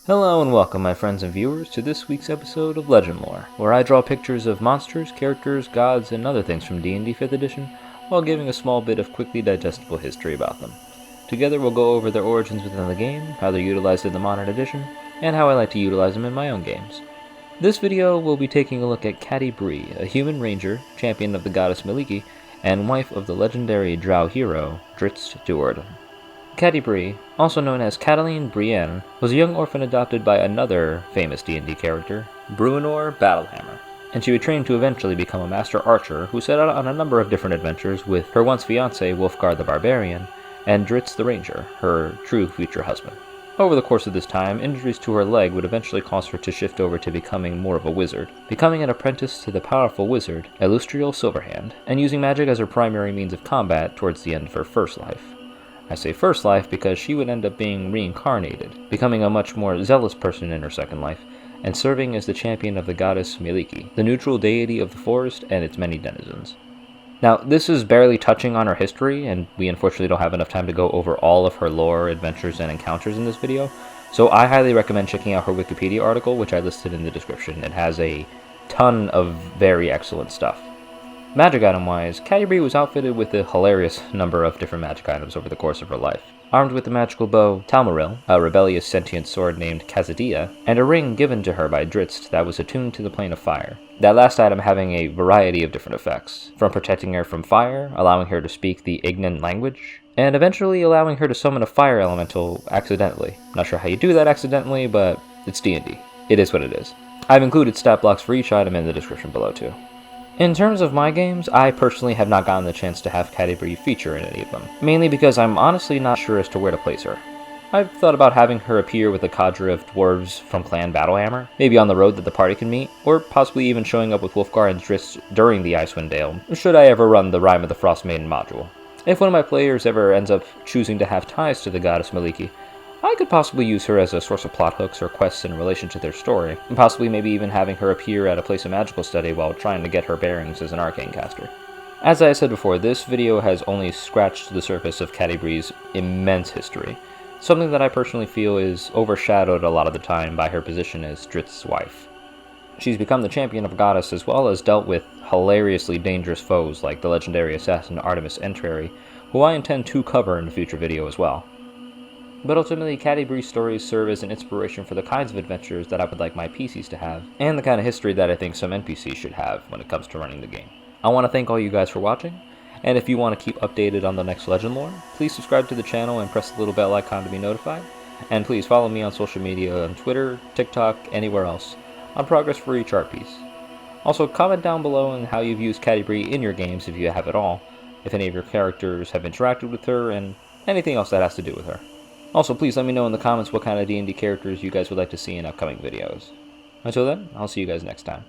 Hello and welcome, my friends and viewers, to this week's episode of Legendlore, where I draw pictures of monsters, characters, gods, and other things from D&D 5th edition, while giving a small bit of quickly digestible history about them. Together we'll go over their origins within the game, how they're utilized in the modern edition, and how I like to utilize them in my own games. This video will be taking a look at Catti-brie, a human ranger, champion of the goddess Mielikki, and wife of the legendary drow hero, Drizzt Do'urden. Catti-brie, also known as Cataline Brienne, was a young orphan adopted by another famous D&D character, Bruenor Battlehammer, and she would train to eventually become a master archer who set out on a number of different adventures with her once fiancé Wulfgar the Barbarian and Drizzt the Ranger, her true future husband. Over the course of this time, injuries to her leg would eventually cause her to shift over to becoming more of a wizard, becoming an apprentice to the powerful wizard Elustriel Silverhand, and using magic as her primary means of combat towards the end of her first life. I say first life because she would end up being reincarnated, becoming a much more zealous person in her second life, and serving as the champion of the goddess Mielikki, the neutral deity of the forest and its many denizens. Now, this is barely touching on her history, and we unfortunately don't have enough time to go over all of her lore, adventures, and encounters in this video, so I highly recommend checking out her Wikipedia article, which I listed in the description. It has a ton of very excellent stuff. Magic item-wise, Catti-brie was outfitted with a hilarious number of different magic items over the course of her life. Armed with the magical bow Talmaril, a rebellious sentient sword named Kazadiyya, and a ring given to her by Drizzt that was attuned to the plane of fire. That last item having a variety of different effects, from protecting her from fire, allowing her to speak the Ignan language, and eventually allowing her to summon a fire elemental accidentally. Not sure how you do that accidentally, but it's D&D. It is what it is. I've included stat blocks for each item in the description below too. In terms of my games, I personally have not gotten the chance to have Catti-brie feature in any of them, mainly because I'm honestly not sure as to where to place her. I've thought about having her appear with a cadre of dwarves from Clan Battlehammer, maybe on the road that the party can meet, or possibly even showing up with Wulfgar and Drizzt during the Icewind Dale, should I ever run the Rime of the Frost Maiden module. If one of my players ever ends up choosing to have ties to the goddess Mielikki, I could possibly use her as a source of plot hooks or quests in relation to their story, and possibly maybe even having her appear at a place of magical study while trying to get her bearings as an arcane caster. As I said before, this video has only scratched the surface of Catti-brie's immense history, something that I personally feel is overshadowed a lot of the time by her position as Drizzt's wife. She's become the champion of a goddess as well as dealt with hilariously dangerous foes like the legendary assassin Artemis Entreri, who I intend to cover in a future video as well. But ultimately, Catti-brie's stories serve as an inspiration for the kinds of adventures that I would like my PCs to have, and the kind of history that I think some NPCs should have when it comes to running the game. I want to thank all you guys for watching, and if you want to keep updated on the next Legendlore, please subscribe to the channel and press the little bell icon to be notified, and please follow me on social media on Twitter, TikTok, anywhere else, on progress for each art piece. Also, comment down below on how you've used Catti-brie in your games if you have at all, if any of your characters have interacted with her, and anything else that has to do with her. Also, please let me know in the comments what kind of D&D characters you guys would like to see in upcoming videos. Until then, I'll see you guys next time.